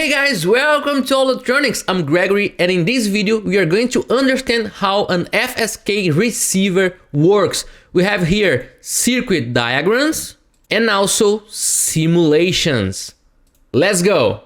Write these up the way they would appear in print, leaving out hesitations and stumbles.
Hey guys, welcome to All Electronics. I'm Gregory, and in this video we are going to understand how an FSK receiver works. We have here circuit diagrams and also simulations. Let's go.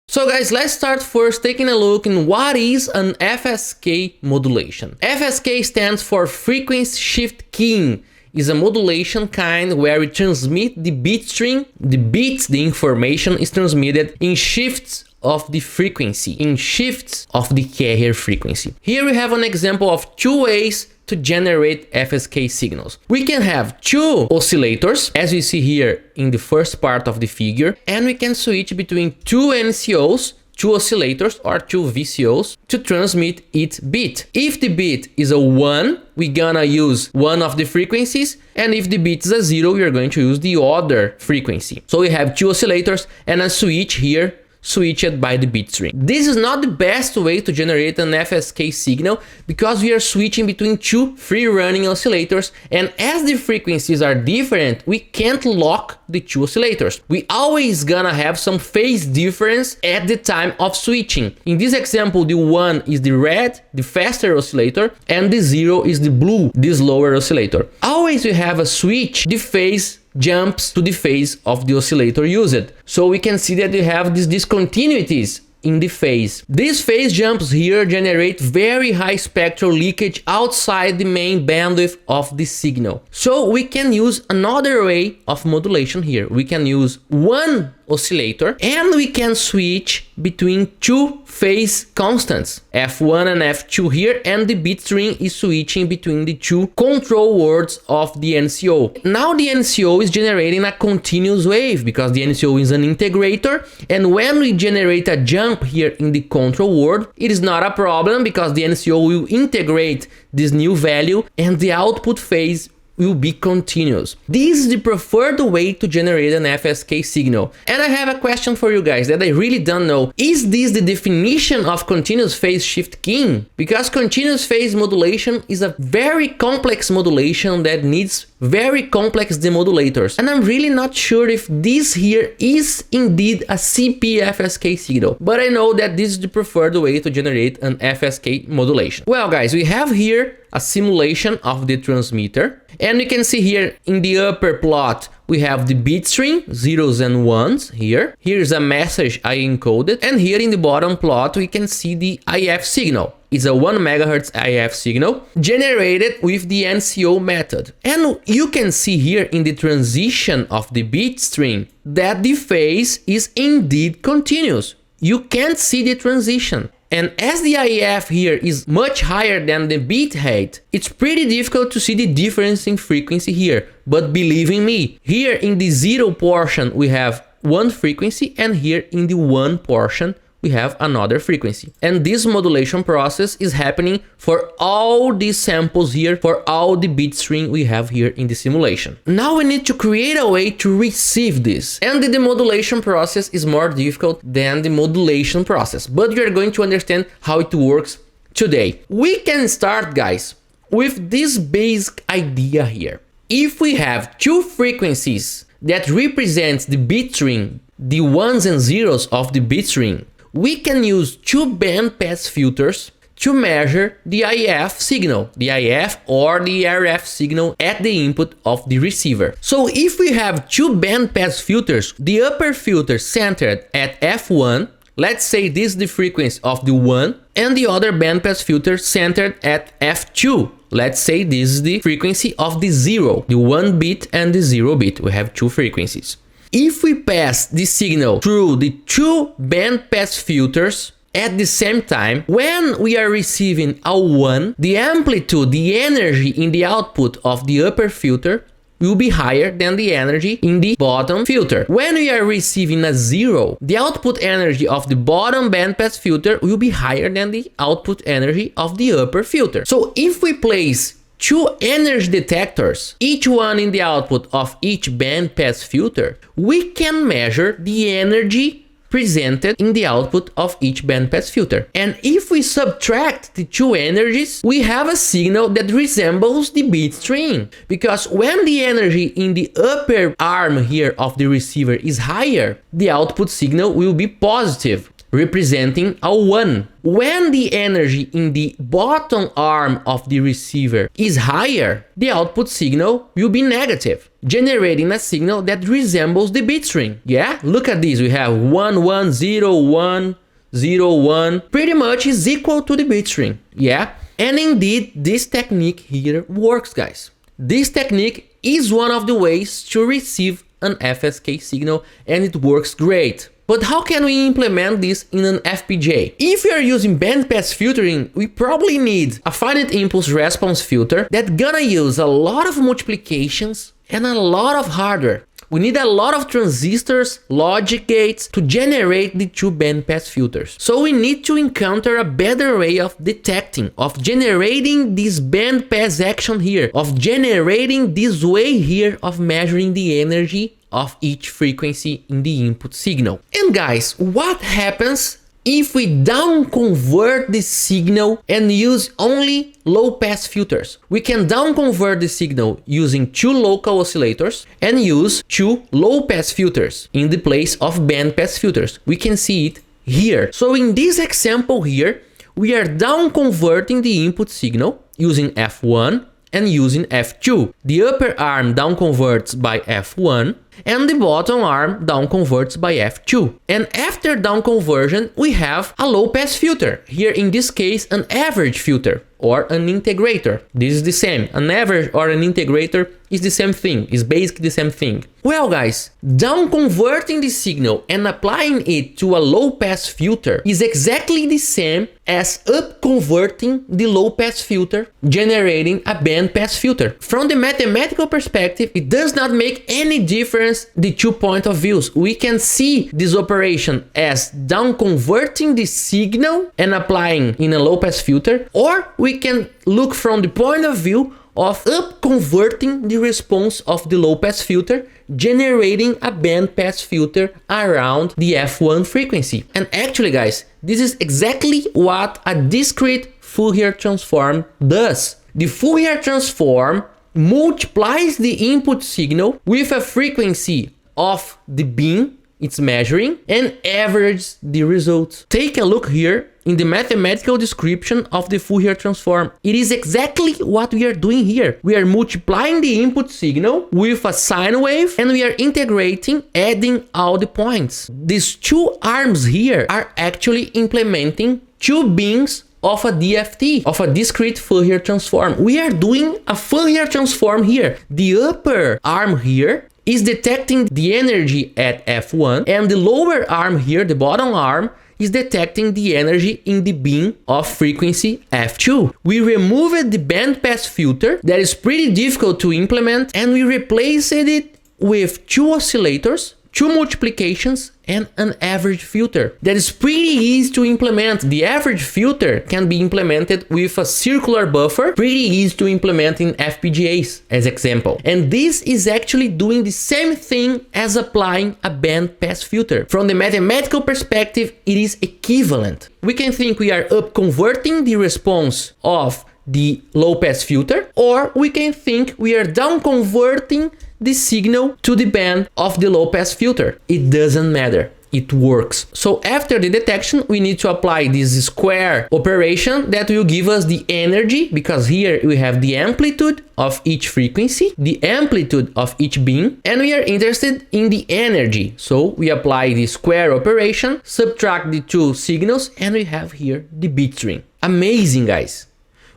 So guys, let's start first taking a look in what is an FSK modulation. FSK stands for frequency shift keying. Is a modulation kind where we transmit the bit stream. The information is transmitted in shifts of the frequency, in shifts of the carrier frequency. Here we have an example of two ways to generate FSK signals. We can have two oscillators, as we see here in the first part of the figure, and we can switch between two NCOs, two oscillators or two VCOs to transmit each bit. If the bit is a 1, we're gonna use one of the frequencies, and if the bit is a 0, we are going to use the other frequency. So we have two oscillators and a switch here, switched by the bit stream. This is not the best way to generate an FSK signal because we are switching between two free running oscillators, and as the frequencies are different, we can't lock the two oscillators. We always gonna have some phase difference at the time of switching. In this example, the 1 is the red, the faster oscillator, and the 0 is the blue, the slower oscillator. Always we have a switch, the phase jumps to the phase of the oscillator used. So we can see that we have these discontinuities in the phase. These phase jumps here generate very high spectral leakage outside the main bandwidth of the signal. So we can use another way of modulation here. We can use one oscillator and we can switch between two phase constants, F1 and F2 here, and the bit stream is switching between the two control words of the NCO. Now the NCO is generating a continuous wave because the NCO is an integrator, and when we generate a jump here in the control word, it is not a problem because the NCO will integrate this new value and the output phase will be continuous. This is the preferred way to generate an FSK signal. And I have a question for you guys that I really don't know. Is this the definition of continuous phase shift keying? Because continuous phase modulation is a very complex modulation that needs very complex demodulators. And I'm really not sure if this here is indeed a CP-FSK signal. But I know that this is the preferred way to generate an FSK modulation. Well guys, we have here a simulation of the transmitter. And we can see here in the upper plot, we have the bit stream, 0s and 1s here. Here's a message I encoded. And here in the bottom plot, we can see the IF signal. It's a 1 MHz IF signal generated with the NCO method. And you can see here in the transition of the bit stream that the phase is indeed continuous. You can't see the transition. And as the IF here is much higher than the bit height, it's pretty difficult to see the difference in frequency here. But believe in me, here in the 0 portion we have one frequency, and here in the 1 portion we have another frequency. And this modulation process is happening for all these samples here, for all the bit stream we have here in the simulation. Now we need to create a way to receive this. And the demodulation process is more difficult than the modulation process, but you're going to understand how it works today. We can start, guys, with this basic idea here. If we have two frequencies that represent the bit stream, the 1s and 0s of the bit stream, we can use two bandpass filters to measure the IF signal, the IF or the RF signal at the input of the receiver. So if we have two bandpass filters, the upper filter centered at F1, let's say this is the frequency of the 1, and the other bandpass filter centered at F2. Let's say this is the frequency of the 0, the 1 bit and the 0 bit. We have two frequencies. If we pass the signal through the two bandpass filters at the same time, when we are receiving a 1, the amplitude, the energy in the output of the upper filter will be higher than the energy in the bottom filter. When we are receiving a 0, the output energy of the bottom bandpass filter will be higher than the output energy of the upper filter. So if we place two energy detectors, each one in the output of each bandpass filter, we can measure the energy presented in the output of each bandpass filter. And if we subtract the two energies, we have a signal that resembles the bitstream. Because when the energy in the upper arm here of the receiver is higher, the output signal will be positive, representing a 1. When the energy in the bottom arm of the receiver is higher, the output signal will be negative, generating a signal that resembles the bitstream. Yeah, look at this. We have 1 1 0 1 0 1, pretty much is equal to the bitstream. Yeah, and indeed this technique here works, guys. This technique is one of the ways to receive an FSK signal, and it works great. But how can we implement this in an FPGA? If we are using bandpass filtering, we probably need a finite impulse response filter that's gonna use a lot of multiplications and a lot of hardware. We need a lot of transistors, logic gates to generate the two bandpass filters. So we need to encounter a better way of detecting, of generating this bandpass action here, of generating this way here of measuring the energy of each frequency in the input signal. And guys, what happens if we down convert the signal and use only low pass filters? We can down convert the signal using two local oscillators and use two low pass filters in the place of band pass filters. We can see it here. So in this example here, we are down converting the input signal using F1 and using F2. The upper arm down converts by F1 and the bottom arm down converts by F2. And after down conversion, we have a low pass filter. Here in this case, an average filter or an integrator. This is the same. An average or an integrator is the same thing, is basically the same thing. Well guys, down converting the signal and applying it to a low pass filter is exactly the same as up converting the low pass filter, generating a band pass filter. From the mathematical perspective, it does not make any difference the 2 point of views. We can see this operation as down converting the signal and applying in a low pass filter, or we can look from the point of view of up converting the response of the low pass filter, generating a band pass filter around the F1 frequency. And actually guys, this is exactly what a discrete Fourier transform does. The Fourier transform multiplies the input signal with a frequency of the beam it's measuring and averages the results. Take a look here in the mathematical description of the Fourier transform. It is exactly what we are doing here. We are multiplying the input signal with a sine wave and we are integrating, adding all the points. These two arms here are actually implementing two beams of a DFT, of a discrete Fourier transform. We are doing a Fourier transform here. The upper arm here is detecting the energy at F1 and the lower arm here, the bottom arm, is detecting the energy in the beam of frequency F2. We removed the bandpass filter that is pretty difficult to implement and we replaced it with two oscillators, two multiplications and an average filter that is pretty easy to implement. The average filter can be implemented with a circular buffer, pretty easy to implement in FPGAs as example. And this is actually doing the same thing as applying a band pass filter. From the mathematical perspective, it is equivalent. We can think we are up converting the response of the low pass filter, or we can think we are down converting the signal to the band of the low pass filter. It doesn't matter, it works. So after the detection, we need to apply this square operation that will give us the energy, because here we have the amplitude of each frequency, the amplitude of each beam, and we are interested in the energy. So we apply the square operation, subtract the two signals, and we have here the bit string. Amazing, guys.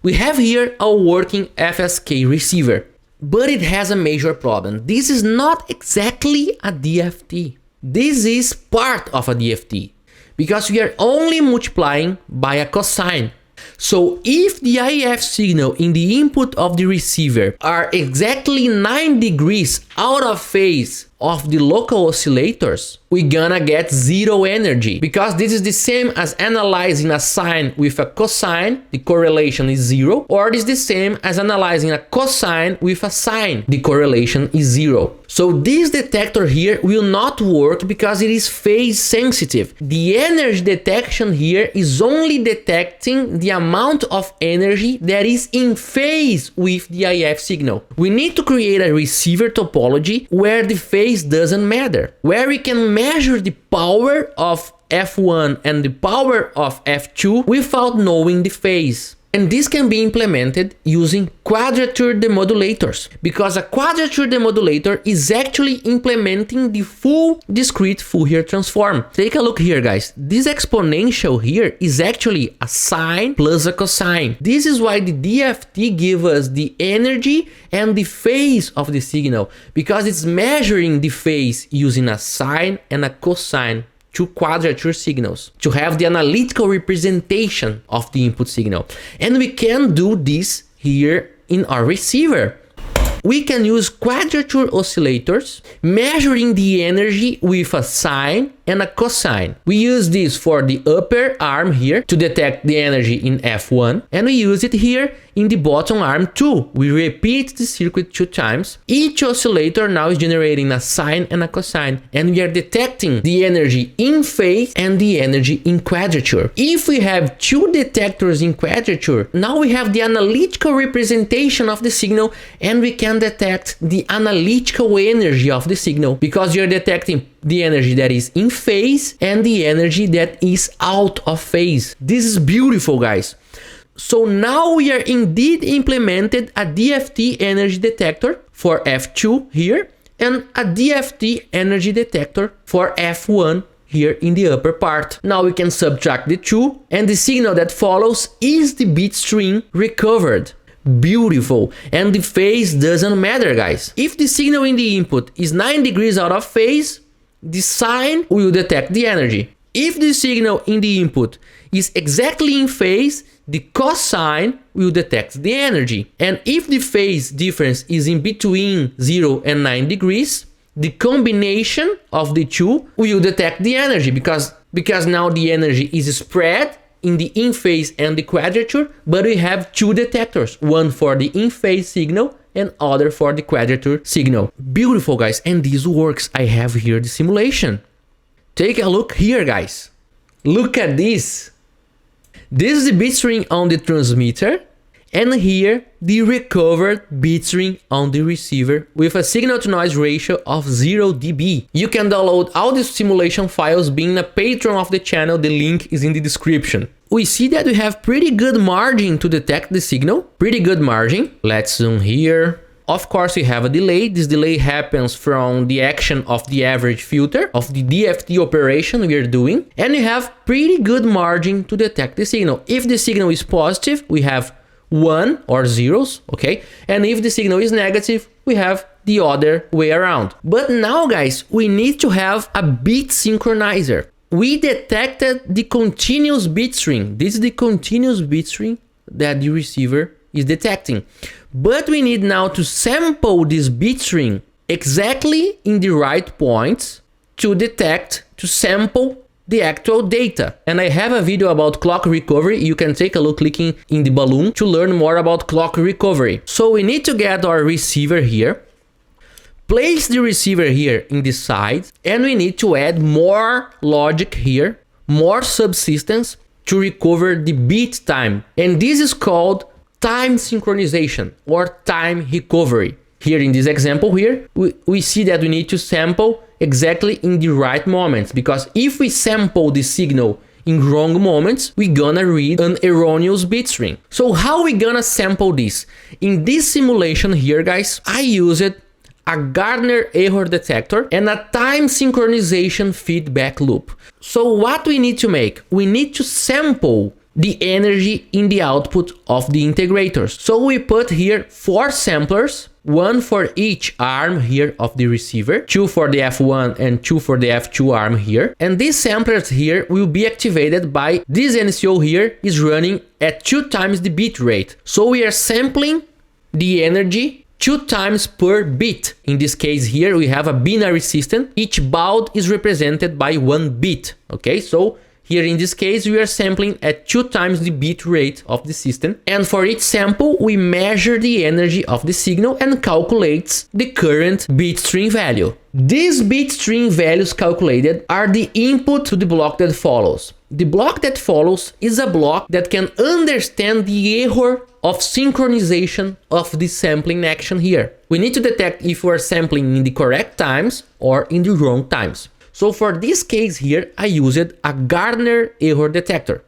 We have here a working FSK receiver, but it has a major problem. This is not exactly a DFT. This is part of a DFT because we are only multiplying by a cosine. So if the IF signal in the input of the receiver are exactly 9 degrees out of phase of the local oscillators, we're gonna get zero energy, because this is the same as analyzing a sine with a cosine, the correlation is 0, or it is the same as analyzing a cosine with a sine, the correlation is 0. So this detector here will not work because it is phase sensitive. The energy detection here is only detecting the amount of energy that is in phase with the IF signal. We need to create a receiver topology where the phase doesn't matter, where we can measure the power of F1 and the power of F2 without knowing the phase. And this can be implemented using Quadrature demodulators, because a Quadrature demodulator is actually implementing the full discrete Fourier transform. Take a look here, guys. This exponential here is actually a sine plus a cosine. This is why the DFT gives us the energy and the phase of the signal, because it's measuring the phase using a sine and a cosine, two quadrature signals, to have the analytical representation of the input signal. And we can do this here in our receiver. We can use quadrature oscillators measuring the energy with a sine and a cosine. We use this for the upper arm here to detect the energy in F1, and we use it here in the bottom arm too. We repeat the circuit 2 times. Each oscillator now is generating a sine and a cosine, and we are detecting the energy in phase and the energy in quadrature. If we have 2 detectors in quadrature, now we have the analytical representation of the signal, and we can detect the analytical energy of the signal, because you're detecting the energy that is in phase and the energy that is out of phase. This is beautiful, guys. So now we are indeed implemented a DFT energy detector for F2 here, and a DFT energy detector for F1 here in the upper part. Now we can subtract the 2, and the signal that follows is the bit stream recovered. Beautiful. And the phase doesn't matter, guys. If the signal in the input is 9 degrees out of phase, the sine will detect the energy. If the signal in the input is exactly in phase, the cosine will detect the energy. And if the phase difference is in between 0 and 9 degrees, the combination of the 2 will detect the energy, because now the energy is spread in the in phase and the quadrature, but we have 2 detectors, one for the in phase signal and other for the quadrature signal. Beautiful, guys. And this works. I have here the simulation. Take a look here, guys. Look at this. This is the bit string on the transmitter, and here the recovered bit string on the receiver with a signal to noise ratio of 0 dB. You can download all the simulation files being a patron of the channel. The link is in the description. We see that we have pretty good margin to detect the signal. Pretty good margin. Let's zoom here. Of course, we have a delay. This delay happens from the action of the average filter, of the DFT operation we are doing. And we have pretty good margin to detect the signal. If the signal is positive, we have 1 or zeros, okay? And if the signal is negative, we have the other way around. But now, guys, we need to have a bit synchronizer. We detected the continuous bit string. This is the continuous bit string that the receiver is detecting. But we need now to sample this bit string exactly in the right points to detect, to sample the actual data. And I have a video about clock recovery. You can take a look clicking in the balloon to learn more about clock recovery. So we need to get our receiver here, place the receiver here in the side, and we need to add more logic here, more subsystems to recover the bit time. And this is called time synchronization or time recovery. Here in this example here, we see that we need to sample exactly in the right moments, because if we sample the signal in wrong moments, we're gonna read an erroneous bit string. So how we gonna sample this? In this simulation here, guys, I used a Gardner Error Detector and a time synchronization feedback loop. So what we need to make? We need to sample the energy in the output of the integrators. So we put here 4 samplers, 1 for each arm here of the receiver, 2 for the F1 and 2 for the F2 arm here. And these samplers here will be activated by this NCO here is running at 2 times the bit rate. So we are sampling the energy 2 times per bit. In this case here, we have a binary system. Each baud is represented by 1 bit. Okay, so here in this case, we are sampling at 2 times the bit rate of the system. And for each sample, we measure the energy of the signal and calculates the current bitstream value. These bitstream values calculated are the input to the block that follows. The block that follows is a block that can understand the error of synchronization of the sampling action here. We need to detect if we are sampling in the correct times or in the wrong times. So for this case here, I used a Gardner Error Detector.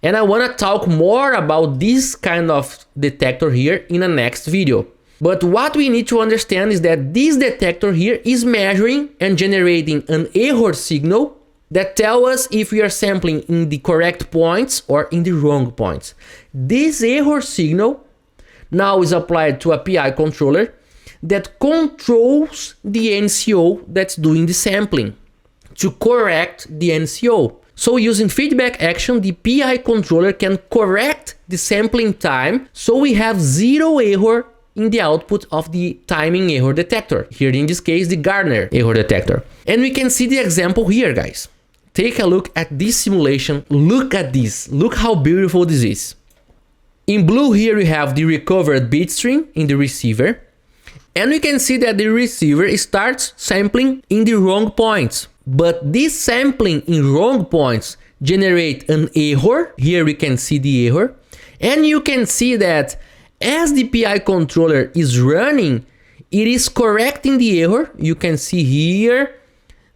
And I want to talk more about this kind of detector here in the next video. But what we need to understand is that this detector here is measuring and generating an error signal that tells us if we are sampling in the correct points or in the wrong points. This error signal now is applied to a PI controller that controls the NCO that's doing the sampling to correct the NCO. So using feedback action, the PI controller can correct the sampling time so we have 0 error in the output of the timing error detector. Here in this case, the Gardner Error Detector. And we can see the example here, guys. Take a look at this simulation. Look at this. Look how beautiful this is. In blue here we have the recovered bit stream in the receiver. And we can see that the receiver starts sampling in the wrong points. But this sampling in wrong points generate an error. Here we can see the error. And you can see that as the PI controller is running, it is correcting the error. You can see here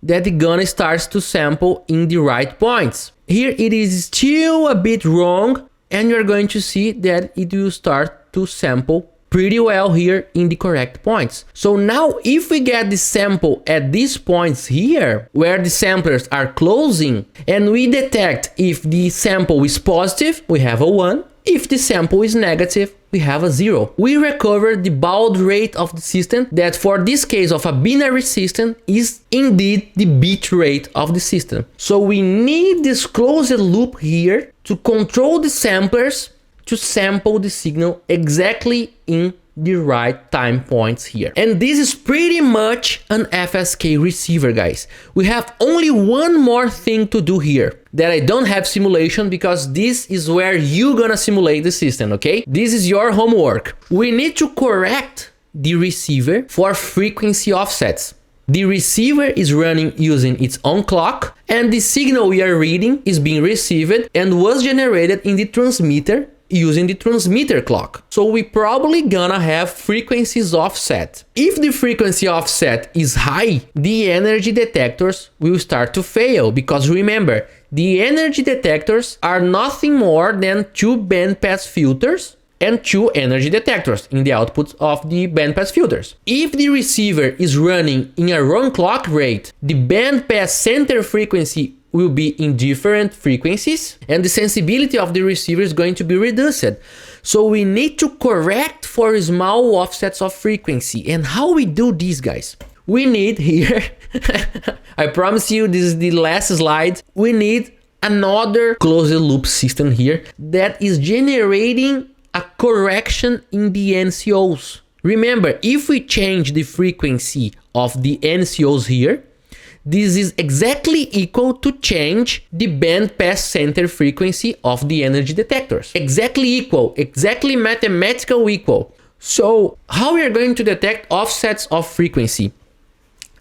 that the gun starts to sample in the right points. Here it is still a bit wrong, and you're going to see that it will start to sample pretty well here in the correct points. So now if we get the sample at these points here, where the samplers are closing, and we detect if the sample is positive, we have a 1. If the sample is negative, we have a 0. We recover the baud rate of the system that for this case of a binary system is indeed the bit rate of the system. So we need this closed loop here to control the samplers to sample the signal exactly in the right time points here. And this is pretty much an FSK receiver, guys. We have only one more thing to do here that I don't have simulation because this is where you're gonna simulate the system, okay? This is your homework. We need to correct the receiver for frequency offsets. The receiver is running using its own clock, and the signal we are reading is being received and was generated in the transmitter using the transmitter clock. So we probably gonna have frequencies offset. If the frequency offset is high, the energy detectors will start to fail, because remember, the energy detectors are nothing more than 2 bandpass filters and 2 energy detectors in the outputs of the bandpass filters. If the receiver is running in a wrong clock rate, the bandpass center frequency will be in different frequencies and the sensibility of the receiver is going to be reduced. So we need to correct for small offsets of frequency. And how we do this, guys? We need here, I promise you this is the last slide, we need another closed loop system here that is generating a correction in the NCOs. Remember, if we change the frequency of the NCOs here, this is exactly equal to change the bandpass center frequency of the energy detectors. Exactly equal, exactly mathematical equal. So how we are going to detect offsets of frequency?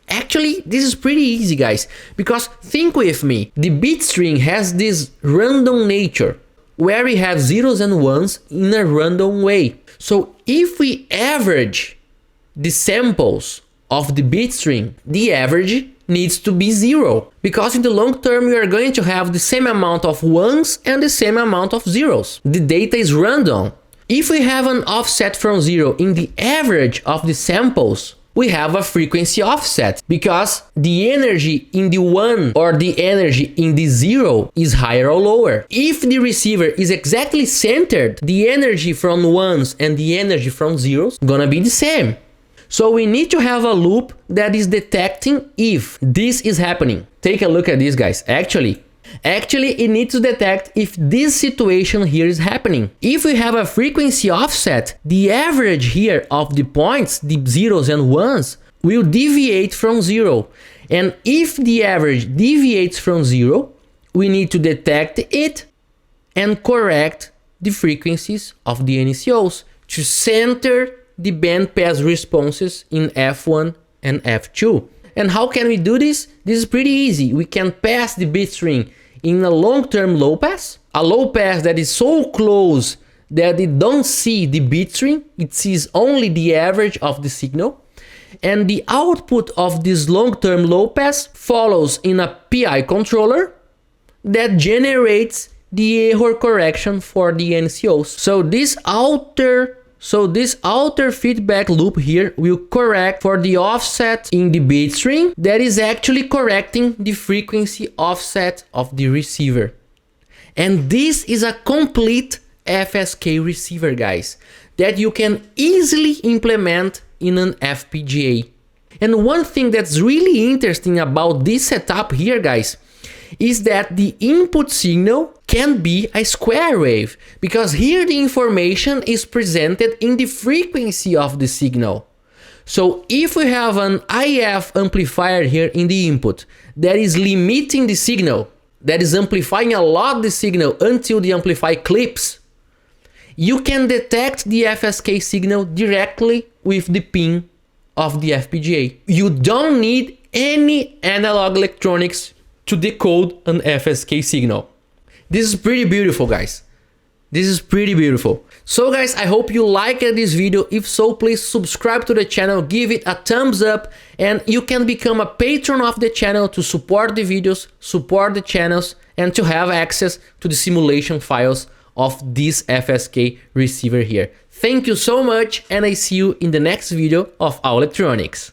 Actually, this is pretty easy, guys, because think with me, the bit string has this random nature where we have zeros and ones in a random way. So if we average the samples of the bit string, the average needs to be 0, because in the long term we are going to have the same amount of ones and the same amount of zeros. The data is random. If we have an offset from 0 in the average of the samples, we have a frequency offset, because the energy in the 1 or the energy in the 0 is higher or lower. If the receiver is exactly centered, the energy from 1s and the energy from 0s gonna be the same. So we need to have a loop that is detecting if this is happening. Take a look at this, guys. Actually, Actually, it needs to detect if this situation here is happening. If we have a frequency offset, the average here of the points, the zeros and ones, will deviate from 0. And if the average deviates from 0, we need to detect it and correct the frequencies of the NCOs to center the bandpass responses in F1 and F2. And how can we do this? This is pretty easy. We can pass the bitstream in a long-term low pass, a low pass that is so close that it don't see the bitstream, it sees only the average of the signal. And the output of this long-term low pass follows in a PI controller that generates the error correction for the NCOs. So this outer feedback loop here will correct for the offset in the bitstream that is actually correcting the frequency offset of the receiver. And this is a complete FSK receiver, guys, that you can easily implement in an FPGA. And one thing that's really interesting about this setup here, guys, is that the input signal can be a square wave, because here the information is presented in the frequency of the signal. So if we have an IF amplifier here in the input that is limiting the signal, that is amplifying a lot the signal until the amplifier clips, you can detect the FSK signal directly with the pin of the FPGA. You don't need any analog electronics to decode an FSK signal. This is pretty beautiful, guys. This is pretty beautiful. So guys, I hope you liked this video. If so, please subscribe to the channel, give it a thumbs up, and you can become a patron of the channel to support the videos, support the channels, and to have access to the simulation files of this FSK receiver here. Thank you so much, and I see you in the next video of Our Electronics.